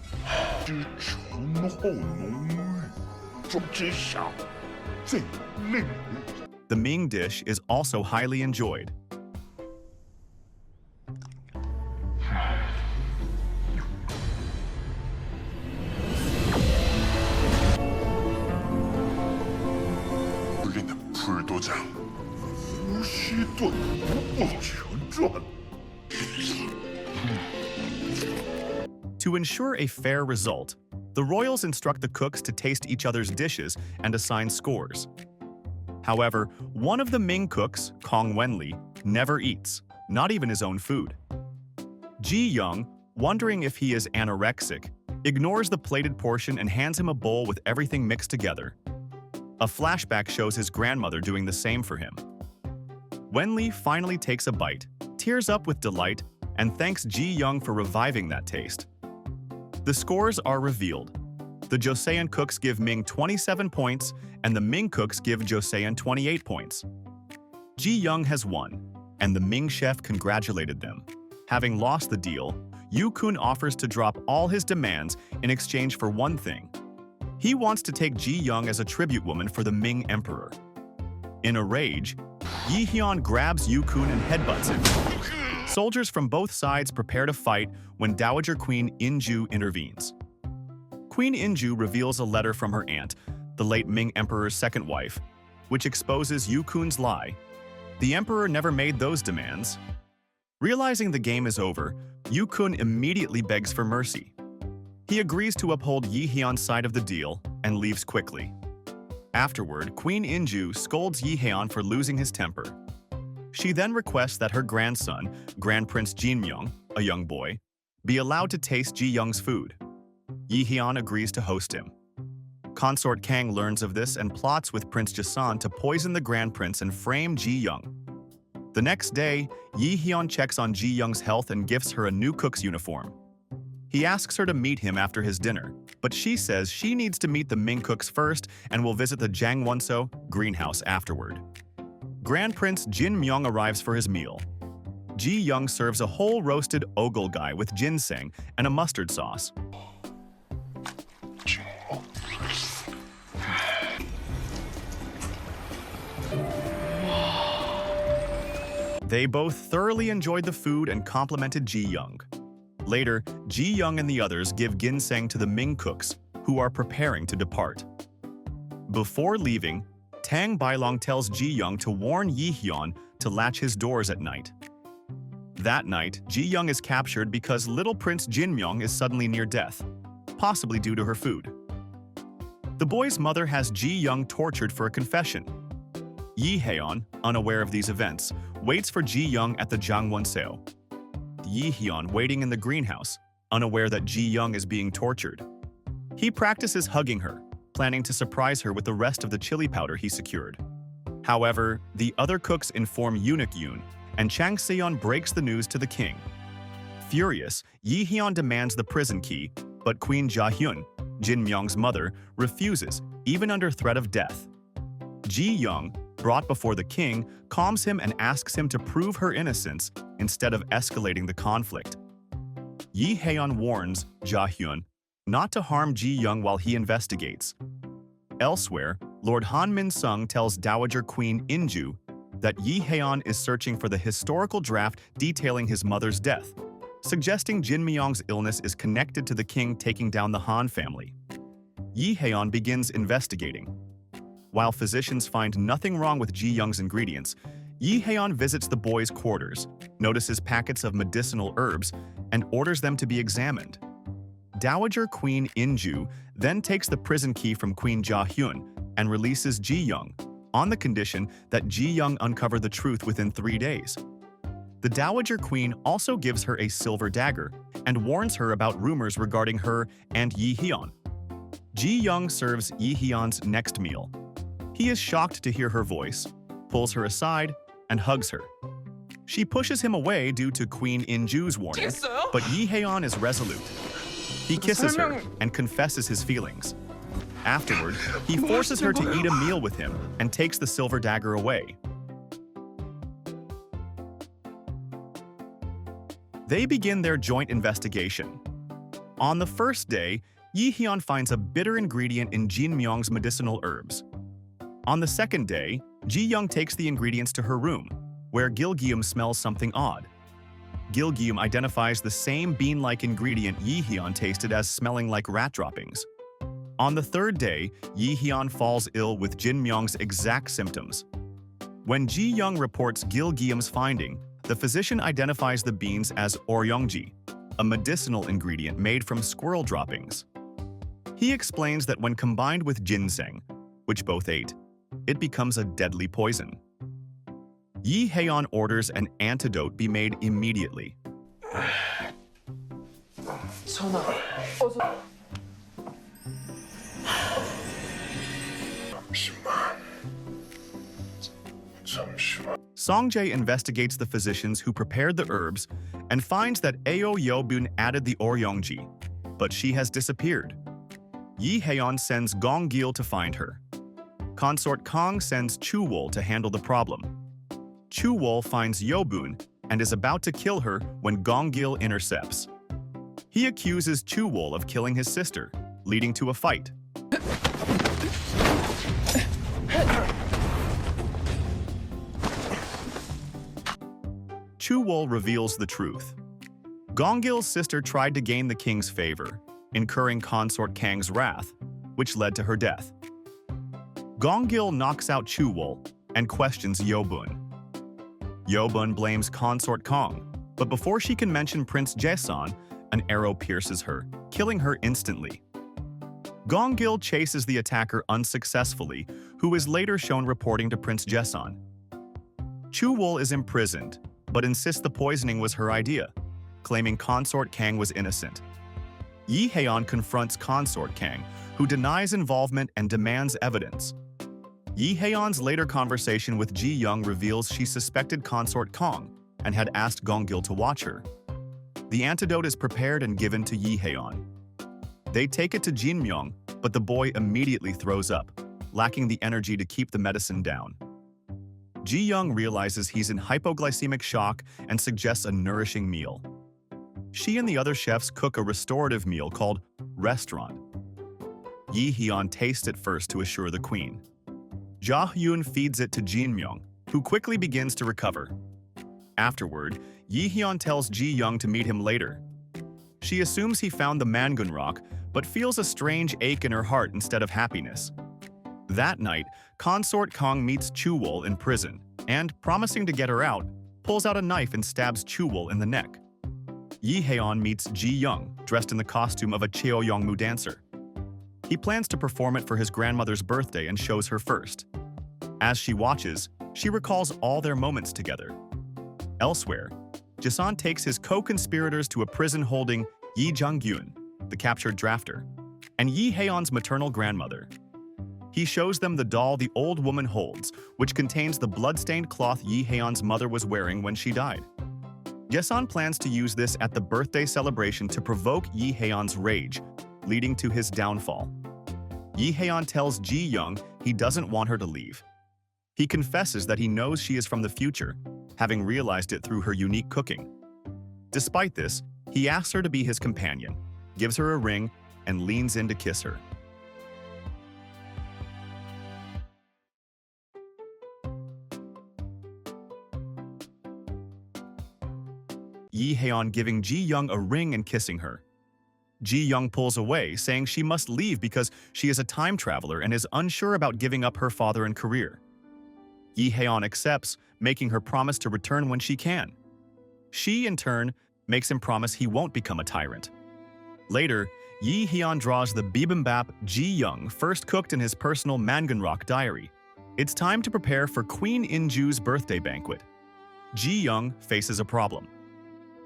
주醇厚浓郁，总之上最令人。 The Ming dish is also highly enjoyed. 都讲无锡盾不全传。 To ensure a fair result, the royals instruct the cooks to taste each other's dishes and assign scores. However, one of the Ming cooks, Kong Wenli, never eats, not even his own food. Ji Young, wondering if he is anorexic, ignores the plated portion and hands him a bowl with everything mixed together. A flashback shows his grandmother doing the same for him. Wenli finally takes a bite, tears up with delight, and thanks Ji Young for reviving that taste. The scores are revealed. The Joseon cooks give Ming 27 points, and the Ming cooks give Joseon 28 points. Ji Young has won, and the Ming chef congratulated them. Having lost the deal, Yu Kun offers to drop all his demands in exchange for one thing. He wants to take Ji Young as a tribute woman for the Ming emperor. In a rage, Yi Hyun grabs Yu Kun and headbutts him. Soldiers from both sides prepare to fight when Dowager Queen Inju intervenes. Queen Inju reveals a letter from her aunt, the late Ming emperor's second wife, which exposes Yu Kun's lie. The emperor never made those demands. Realizing the game is over, Yu Kun immediately begs for mercy. He agrees to uphold Yi Hyun's side of the deal and leaves quickly. Afterward, Queen Inju scolds Yi Hyun for losing his temper. She then requests that her grandson, Grand Prince Jin Myung, a young boy, be allowed to taste Ji Young's food. Yi Hyun agrees to host him. Consort Kang learns of this and plots with Prince Jason to poison the Grand Prince and frame Ji Young. The next day, Yi Hyun checks on Ji Young's health and gifts her a new cook's uniform. He asks her to meet him after his dinner, but she says she needs to meet the Ming cooks first and will visit the Jangwonso greenhouse afterward. Grand Prince Jin Myung arrives for his meal. Ji Young serves a whole roasted ogulgai with ginseng and a mustard sauce. They both thoroughly enjoyed the food and complimented Ji Young. Later, Ji Young and the others give ginseng to the Ming cooks, who are preparing to depart. Before leaving, Tang Bailong tells Ji Young to warn Yi Hyun to latch his doors at night. That night, Ji Young is captured because little Prince Jin Myung is suddenly near death, possibly due to her food. The boy's mother has Ji Young tortured for a confession. Yi Hyun, unaware of these events, waits for Ji Young at the Jangwon-seo. Yi Hyun waiting in the greenhouse, unaware that Ji Young is being tortured. He practices hugging her, planning to surprise her with the rest of the chili powder he secured. However, the other cooks inform Eunuch Yoon, and Chang Seon breaks the news to the king. Furious, Yi Hyun demands the prison key, but Queen Ja-hyun, Jin Myung's mother, refuses, even under threat of death. Ji Young, brought before the king, calms him and asks him to prove her innocence instead of escalating the conflict. Yi Hyun warns Ja-hyun not to harm Ji Young while he investigates. Elsewhere, Lord Han Min-sung tells Dowager Queen Inju that Yi Hyun is searching for the historical draft detailing his mother's death, suggesting Jin Myung's illness is connected to the king taking down the Han family. Yi Hyun begins investigating. While physicians find nothing wrong with Ji Young's ingredients, Yi Hyun visits the boys' quarters, notices packets of medicinal herbs, and orders them to be examined. Dowager Queen Inju then takes the prison key from Queen Ja-hyun and releases Ji Young, on the condition that Ji Young uncover the truth within 3 days. The Dowager Queen also gives her a silver dagger and warns her about rumors regarding her and Yi Hyun. Ji Young serves Yi Hyun's next meal. He is shocked to hear her voice, pulls her aside, and hugs her. She pushes him away due to Queen Inju's warning, but Yi Hyun is resolute. He kisses her and confesses his feelings. Afterward, he forces her to eat a meal with him and takes the silver dagger away. They begin their joint investigation. On the first day, Yi Hyun finds a bitter ingredient in Jin Myung's medicinal herbs. On the second day, Ji Young takes the ingredients to her room, where Gilgeum smells something odd. Gilgeum identifies the same bean-like ingredient Yi Hyun tasted as smelling like rat droppings. On the third day, Yi Hyun falls ill with Jin Myung's exact symptoms. When Ji Young reports Gil Guillaume's finding, the physician identifies the beans as oryongji, a medicinal ingredient made from squirrel droppings. He explains that when combined with ginseng, which both ate, it becomes a deadly poison. Yi Haeon orders an antidote be made immediately. 전화. 어서. 잠시만. Songjae investigates the physicians who prepared the herbs and finds that Ao Yeobun added the oryongji, but she has disappeared. Yi Haeon sends Gong Gil to find her. Consort Kong sends Chuwol to handle the problem. Chuwol finds Yeobun and is about to kill her when Gong Gil intercepts. He accuses Chuwol of killing his sister, leading to a fight. Chuwol reveals the truth. Gongil's sister tried to gain the king's favor, incurring Consort Kang's wrath, which led to her death. Gongil knocks out Chuwol and questions Yeobun. Yeobun blames Consort Kong, but before she can mention Prince Jaesan, an arrow pierces her, killing her instantly. Gongil chases the attacker unsuccessfully, who is later shown reporting to Prince Jaesan. Chuwol is imprisoned, but insists the poisoning was her idea, claiming Consort Kang was innocent. Yi Haeon confronts Consort Kang, who denies involvement and demands evidence. Yi Haeon's later conversation with Ji Young reveals she suspected Consort Kong and had asked Gongil to watch her. The antidote is prepared and given to Yi Haeon. They take it to Jin Myung, but the boy immediately throws up, lacking the energy to keep the medicine down. Ji Young realizes he's in hypoglycemic shock and suggests a nourishing meal. She and the other chefs cook a restorative meal called restaurant. Yi Haeon tastes it first to assure the queen. Ja Hyun feeds it to Jin Myung, who quickly begins to recover. Afterward, Yi Haeon tells Ji Young to meet him later. She assumes he found the Mangun rock, but feels a strange ache in her heart instead of happiness. That night, Consort Kong meets Chuwol in prison and, promising to get her out, pulls out a knife and stabs Chuwol in the neck. Yi Haeon meets Ji Young, dressed in the costume of a Cheoyongmu dancer. He plans to perform it for his grandmother's birthday and shows her first. As she watches, she recalls all their moments together. Elsewhere, Jason takes his co-conspirators to a prison holding Yi Jung-gyun, the captured drafter, and Yi Haeon's maternal grandmother. He shows them the doll the old woman holds, which contains the blood-stained cloth Yi Haeon's mother was wearing when she died. Jason plans to use this at the birthday celebration to provoke Yi Haeon's rage, leading to his downfall. Yi Haeon tells Ji Young he doesn't want her to leave. He confesses that he knows she is from the future, having realized it through her unique cooking. Despite this, he asks her to be his companion, gives her a ring, and leans in to kiss her. Yi Haeon giving Ji Young a ring and kissing her. Ji Young pulls away, saying she must leave because she is a time traveler and is unsure about giving up her father and career. Yi Haeon accepts, making her promise to return when she can. She, in turn, makes him promise he won't become a tyrant. Later, Yi Haeon draws the bibimbap Ji Young first cooked in his personal Manganrock diary. It's time to prepare for Queen Inju's birthday banquet. Ji Young faces a problem.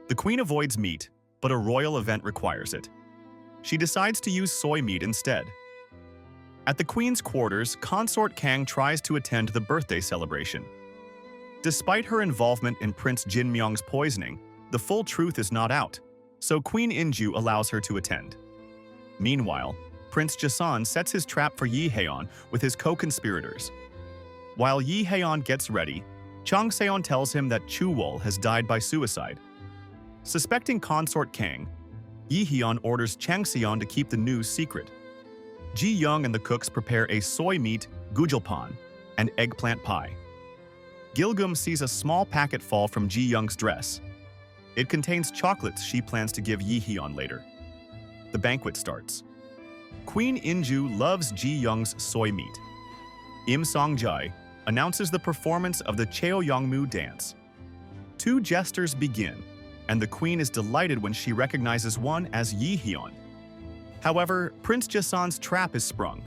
The queen avoids meat, but a royal event requires it. She decides to use soy meat instead. At the queen's quarters, Consort Kang tries to attend the birthday celebration. Despite her involvement in Prince Jin Myung's poisoning, the full truth is not out, so Queen Inju allows her to attend. Meanwhile, Prince Jason sets his trap for Yi Haeon with his co-conspirators. While Yi Haeon gets ready, Chang Seon tells him that Chuwol has died by suicide. Suspecting Consort Kang, Yi Haeon orders Chang Seon to keep the news secret. Ji Young and the cooks prepare a soy meat, gujulpan, and eggplant pie. Gilgum sees a small packet fall from Ji Young's dress. It contains chocolates she plans to give Yi Haeon later. The banquet starts. Queen Inju loves Ji Young's soy meat. Im Song-jae, announces the performance of the Cheoyongmu dance. Two jesters begin, and the queen is delighted when she recognizes one as Yi Hyun. However, Prince Jasan's trap is sprung.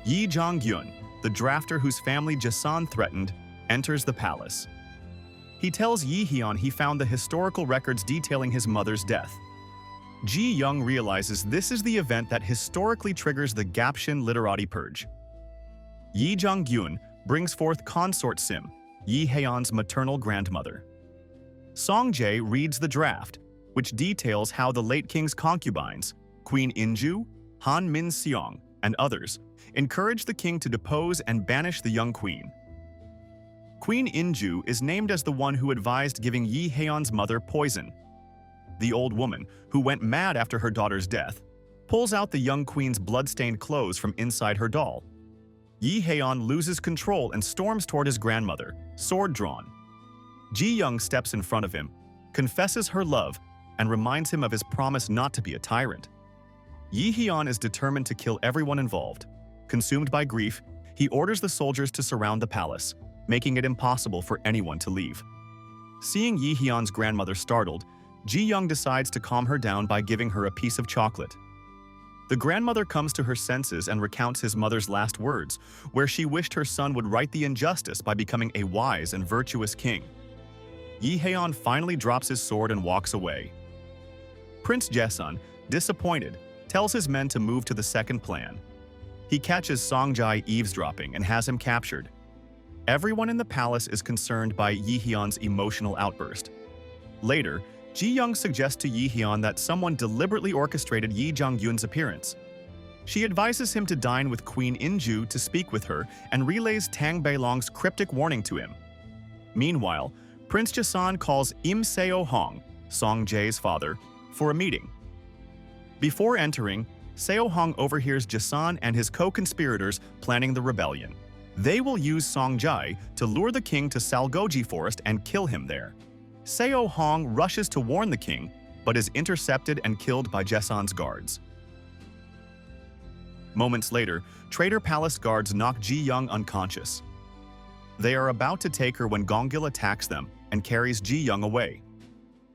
Yi Jong-gyun, the drafter whose family Jasan threatened, enters the palace. He tells Yi Hyun he found the historical records detailing his mother's death. Ji Young realizes this is the event that historically triggers the Gapshin literati purge. Yi Jong-gyun brings forth consort Sim, Yi Hyun's maternal grandmother. Song Jae reads the draft, which details how the late king's concubines, Queen Inju, Han Min Seong, and others, encouraged the king to depose and banish the young queen. Queen Inju is named as the one who advised giving Yi Hyun's mother poison. The old woman, who went mad after her daughter's death, pulls out the young queen's blood-stained clothes from inside her doll. Yi Hyun loses control and storms toward his grandmother, sword drawn. Ji Young steps in front of him, confesses her love, and reminds him of his promise not to be a tyrant. Yi Hyun is determined to kill everyone involved. Consumed by grief, he orders the soldiers to surround the palace, making it impossible for anyone to leave. Seeing Yi Hyun's grandmother startled, Ji Young decides to calm her down by giving her a piece of chocolate. The grandmother comes to her senses and recounts his mother's last words, where she wished her son would right the injustice by becoming a wise and virtuous king. Yi Hyun finally drops his sword and walks away. Prince Jaesun, disappointed, tells his men to move to the second plan. He catches Song Jae eavesdropping and has him captured. Everyone in the palace is concerned by Yi Hyun's emotional outburst. Later, Ji Young suggests to Yi Hyun that someone deliberately orchestrated Yi Jong-gyun's appearance. She advises him to dine with Queen Inju to speak with her and relays Tang Beilong's cryptic warning to him. Meanwhile, Prince Jasan calls Im Seo-hong, Song Jae's father, for a meeting. Before entering, Seo-hong overhears Jasan and his co-conspirators planning the rebellion. They will use Song Jae to lure the king to Salgoji Forest and kill him there. Seo-hong rushes to warn the king, but is intercepted and killed by Jasan's guards. Moments later, Traitor Palace guards knock Ji Young unconscious. They are about to take her when Gong-gil attacks them and carries Ji Young away.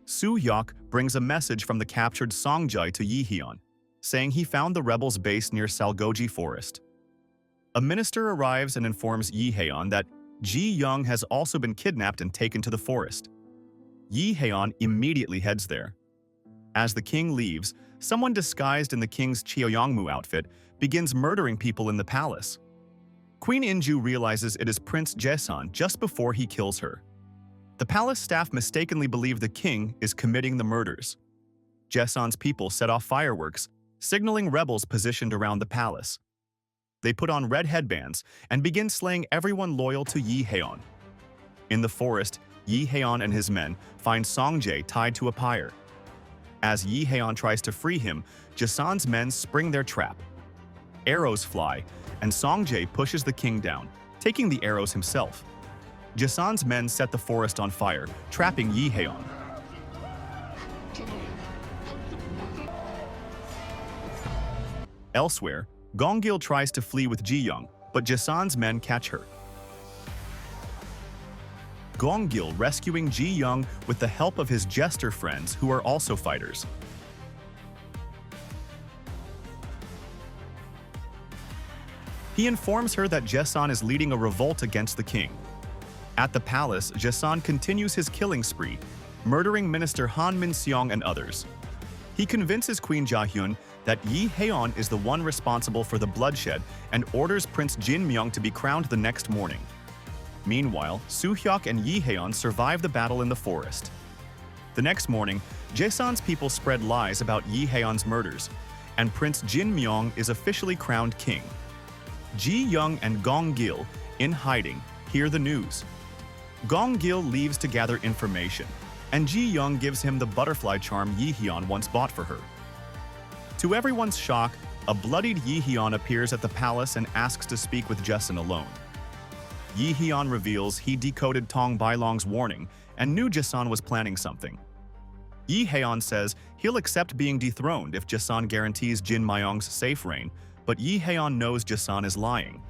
Soo Hyuk brings a message from the captured Song Jae to Yi Hyun, saying he found the rebels' base near Salgoji Forest. A minister arrives and informs Yi Hyun that Ji Young has also been kidnapped and taken to the forest. Yi Hyun immediately heads there. As the king leaves, someone disguised in the king's Cheoyongmu outfit begins murdering people in the palace. Queen Inju realizes it is Prince Jaesun just before he kills her. The palace staff mistakenly believe the king is committing the murders. Jaesun's people set off fireworks, signaling rebels positioned around the palace. They put on red headbands and begin slaying everyone loyal to Yi Hyun. In the forest, Yi Hyun and his men find Song Jae tied to a pyre. As Yi Hyun tries to free him, Jasan's men spring their trap. Arrows fly, and Song Jae pushes the king down, taking the arrows himself. Jasan's men set the forest on fire, trapping Yi Hyun. Elsewhere, Gong-gil tries to flee with Ji Young, but Jasan's men catch her. Gong-gil rescuing Ji Young with the help of his jester friends who are also fighters. He informs her that Jaesun is leading a revolt against the king. At the palace, Jaesun continues his killing spree, murdering Minister Han Min Seong and others. He convinces Queen Ja-hyun that Yi Hyun is the one responsible for the bloodshed and orders Prince Jin Myung to be crowned the next morning. Meanwhile, Soo Hyuk and Yi Hyun survive the battle in the forest. The next morning, Jaesun's people spread lies about Yi Hyun's murders, and Prince Jin Myung is officially crowned king. Ji Young and Gong-gil, in hiding, hear the news. Gong-gil leaves to gather information, and Ji Young gives him the butterfly charm Yi Hyun once bought for her. To everyone's shock, a bloodied Yi Hyun appears at the palace and asks to speak with Jaesun alone. Yi Hyun reveals he decoded Tong Bailong's warning and knew Jaesun was planning something. Yi Hyun says he'll accept being dethroned if Jaesun guarantees Jin Myung's safe reign, but Yi Hyun knows Jaesun is lying.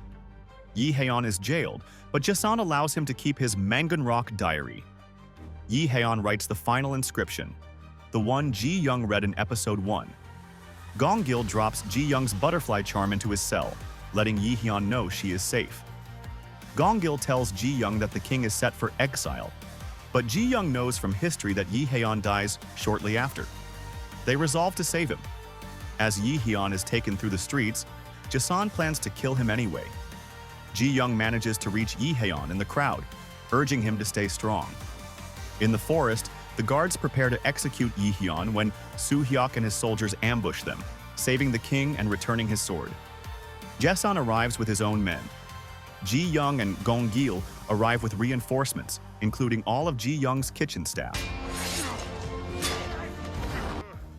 Yi Haeon is jailed, but Jason allows him to keep his Manganrock diary. Yi Haeon writes the final inscription, the one Ji Young read in episode 1. Gong Gil drops Ji Young's butterfly charm into his cell, letting Yi Haeon know she is safe. Gong Gil tells Ji Young that the king is set for exile, but Ji Young knows from history that Yi Haeon dies shortly after. They resolve to save him. As Yi Haeon is taken through the streets, Jason plans to kill him anyway. Ji Young manages to reach Yi Haeon in the crowd, urging him to stay strong. In the forest, the guards prepare to execute Yi Haeon when Soo Hyuk and his soldiers ambush them, saving the king and returning his sword. Jason arrives with his own men. Ji Young and Gong Gil arrive with reinforcements, including all of Ji Young's kitchen staff.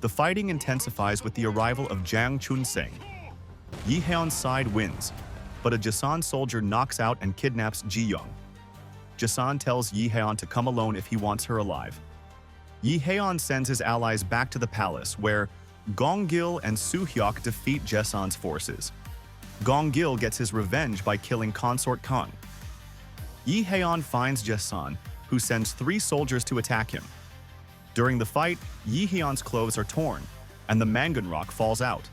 The fighting intensifies with the arrival of Jang Chun-seng. Yi Haeon's side wins, but a Jason soldier knocks out and kidnaps Ji Young. Jason tells Yi Haeon to come alone if he wants her alive. Yi Haeon sends his allies back to the palace, where Gong Gil and Soo Hyuk defeat Jason's forces. Gong Gil gets his revenge by killing Consort Kang. Yi Haeon finds Jason, who sends 3 soldiers to attack him. During the fight, Yi Haeon's clothes are torn, and the Manganrock falls out.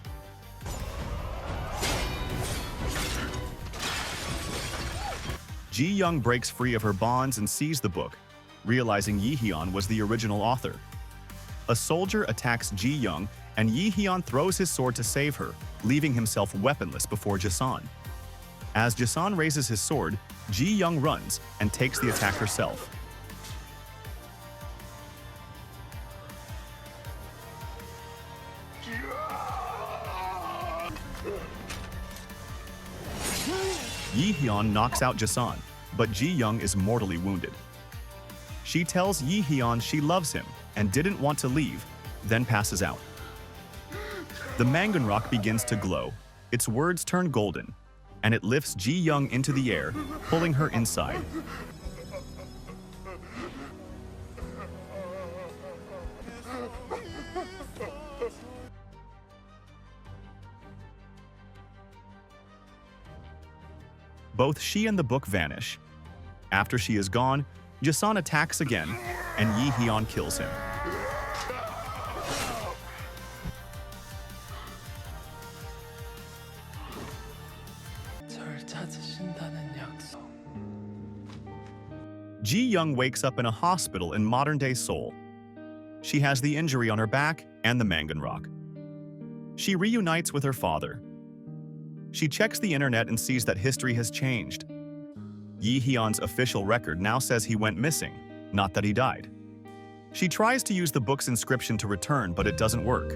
Ji Young breaks free of her bonds and sees the book, realizing Yi Haeon was the original author. A soldier attacks Ji Young, and Yi Haeon throws his sword to save her, leaving himself weaponless before Jason. As Jason raises his sword, Ji Young runs and takes the attack herself. Yi Haeon knocks out Jason, but Ji Young is mortally wounded. She tells Yi Haeon she loves him and didn't want to leave, then passes out. The Manganrock begins to glow, its words turn golden, and it lifts Ji Young into the air, pulling her inside. Both she and the book vanish. After she is gone, Jason attacks again, and Yi Haeon kills him. 절 찾으신다는 약속. Ji Young wakes up in a hospital in modern-day Seoul. She has the injury on her back and the Manganrock. She reunites with her father. She checks the internet and sees that history has changed. Yi Haeon's official record now says he went missing, not that he died. She tries to use the book's inscription to return, but it doesn't work.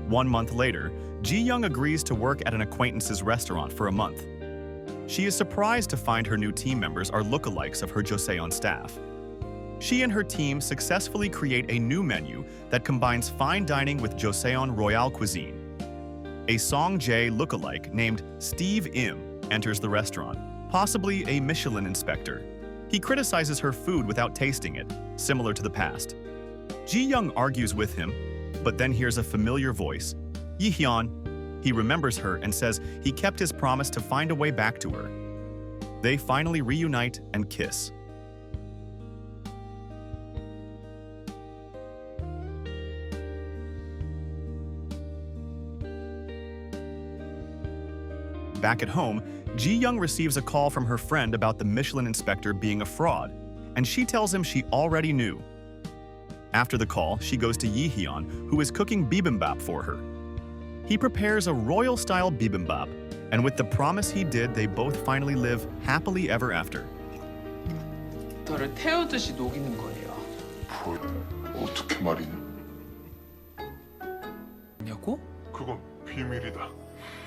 1 month later, Ji Young agrees to work at an acquaintance's restaurant for a month. She is surprised to find her new team members are lookalikes of her Joseon staff. She and her team successfully create a new menu that combines fine dining with Joseon Royale cuisine. A Song Jae lookalike named Steve Im enters the restaurant, possibly a Michelin inspector. He criticizes her food without tasting it, similar to the past. Ji Young argues with him, but then hears a familiar voice, Yi Haeon. He remembers her and says he kept his promise to find a way back to her. They finally reunite and kiss. Back at home, Ji Young receives a call from her friend about the Michelin inspector being a fraud, and she tells him she already knew. After the call, she goes to Yi Haeon, who is cooking bibimbap for her. He prepares a royal-style bibimbap, and with the promise he did, they both finally live happily ever after. 너를 태우듯이 녹이는 거예요. 어떻게 말이냐? 냐고? 그건 비밀이다.